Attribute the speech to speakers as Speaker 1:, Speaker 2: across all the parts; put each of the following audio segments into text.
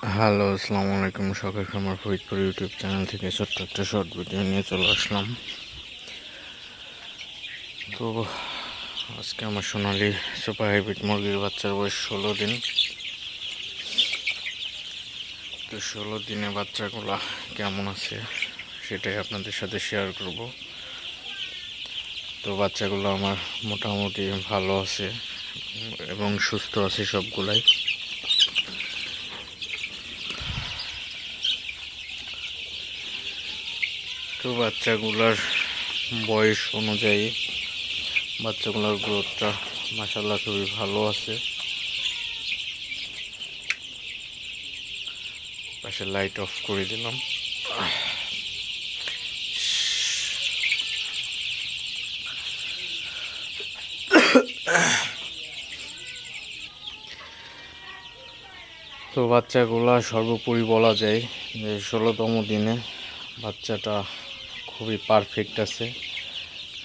Speaker 1: Hello, আসসালামু আলাইকুম। শখের খামার ফরিদপুর ইউটিউব চ্যানেল থেকে ছোট্ট একটা শর্ট ভিডিও নিয়ে চলে আসলাম। তো আজকে আমার সোনালি সুপার হাইব্রিড মুরগির বাচ্চার বয়স 16 দিন। তো 16 দিনে বাচ্চাগুলা কেমন আছে সেটাই আপনাদের সাথে শেয়ার করব। তো বাচ্চাগুলো আমার মোটামুটি ভালো আছে এবং সুস্থ আছে সবগুলাই। তো বাচ্চাগুলার বয়স অনুযায়ী বাচ্চাগুলোর গ্রোথটা মাশাআল্লাহ খুবই ভালো আছে। পাশে লাইট অফ করে দিলাম। তো বাচ্চাগুলা সর্বোপরি বলা যায় যে 16তম দিনে বাচ্চাটা খুবই পারফেক্ট আছে।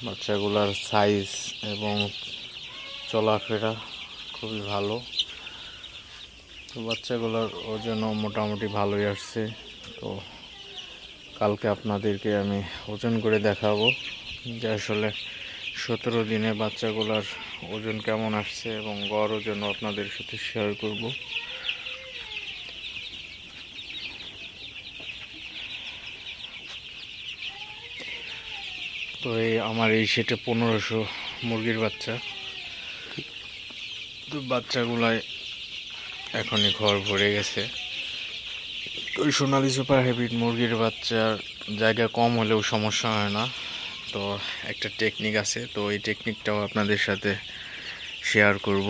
Speaker 1: বাচ্চাগুলার সাইজ এবং চলাফেরা খুবই ভালো। তো বাচ্চাগুলোর ওজনও মোটামুটি ভালোই আসছে। তো কালকে আপনাদেরকে আমি ওজন করে দেখাবো যে আসলে 17 দিনে বাচ্চাগুলার ওজন কেমন আসছে এবং গড় ওজনও আপনাদের সাথে শেয়ার করব। তো আমার এই সেটে 1500 মুরগির বাচ্চা। তো বাচ্চাগুলায় এখনই ঘর ভরে গেছে। তো সোনালি সুপার হাইব্রিড মুরগির বাচ্চার জায়গা কম হলেও সমস্যা হয় না। তো একটা টেকনিক আছে, তো এই টেকনিকটাও আপনাদের সাথে শেয়ার করব।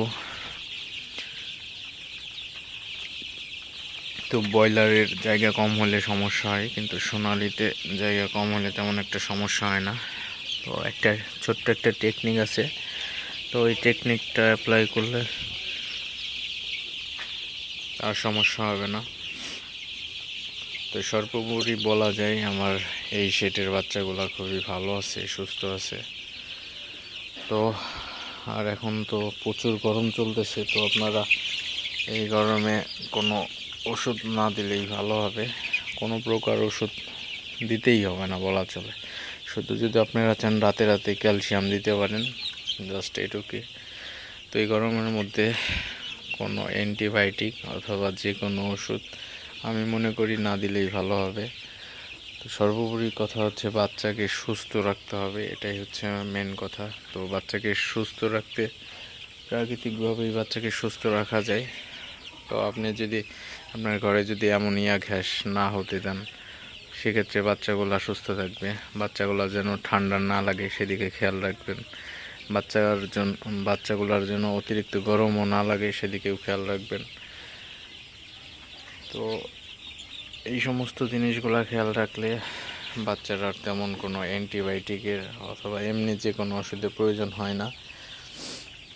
Speaker 1: তো ব্রয়লারের জায়গা কম হলে সমস্যা হয়, কিন্তু সোনালিতে জায়গা কম হলে তেমন একটা সমস্যা হয় না। তো একটা ছোট্ট একটা টেকনিক আছে, তো এই টেকনিকটা অ্যাপ্লাই করলে আর সমস্যা হবে না। তো সর্বোপরি বলা যায় আমার এই সেটের বাচ্চাগুলো খুবই ভালো আছে, সুস্থ আছে। তো আর এখন তো প্রচুর গরম চলতেছে, তো আপনারা এই গরমে কোনো ওষুধ না দিলেই ভালো হবে। কোনো প্রকার ওষুধ দিতেই হবে না বলা চলে। শুধু যদি আপনারা চান রাতে রাতে ক্যালসিয়াম দিতে পারেন, জাস্ট এটুকুই। তো এই গরমের মধ্যে কোনো অ্যান্টিবায়োটিক অথবা যে কোনো ওষুধ আমি মনে করি না দিলেই ভালো হবে। তো সর্বোপরি কথা হচ্ছে বাচ্চাকে সুস্থ রাখতে হবে, এটাই হচ্ছে মেন কথা। তো বাচ্চাকে সুস্থ রাখতে প্রাকৃতিকভাবেই বাচ্চাকে সুস্থ রাখা যায়। তো আপনি যদি আপনার ঘরে যদি অ্যামোনিয়া গ্যাস না হতে দেন, সেক্ষেত্রে বাচ্চাগুলো সুস্থ থাকবে। বাচ্চাগুলো যেন ঠান্ডা না লাগে সেদিকে খেয়াল রাখবেন। বাচ্চাগুলোর জন্য অতিরিক্ত গরমও না লাগে সেদিকেও খেয়াল রাখবেন। তো এই সমস্ত জিনিসগুলো খেয়াল রাখলে বাচ্চারা তেমন কোনো অ্যান্টিবায়োটিকের অথবা এমনি যে কোনো ওষুধের প্রয়োজন হয় না।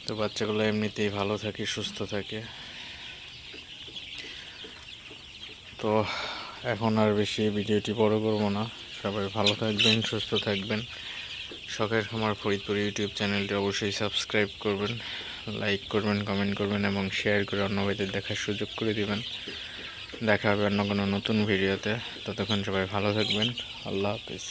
Speaker 1: তো বাচ্চাগুলো এমনিতেই ভালো থাকে, সুস্থ থাকে। তো এখন আর বেশি ভিডিওটি বড় করব না। সবাই ভালো থাকবেন, সুস্থ থাকবেন। শখের খামার ফরিদপুর ইউটিউব চ্যানেলটি অবশ্যই সাবস্ক্রাইব করবেন, লাইক করবেন, কমেন্ট করবেন এবং শেয়ার করে অন্য ভাইদের দেখার সুযোগ করে দিবেন। দেখা হবে অন্য কোনো নতুন ভিডিওতে। ততক্ষণ সবাই ভালো থাকবেন। আল্লাহ হাফিজ।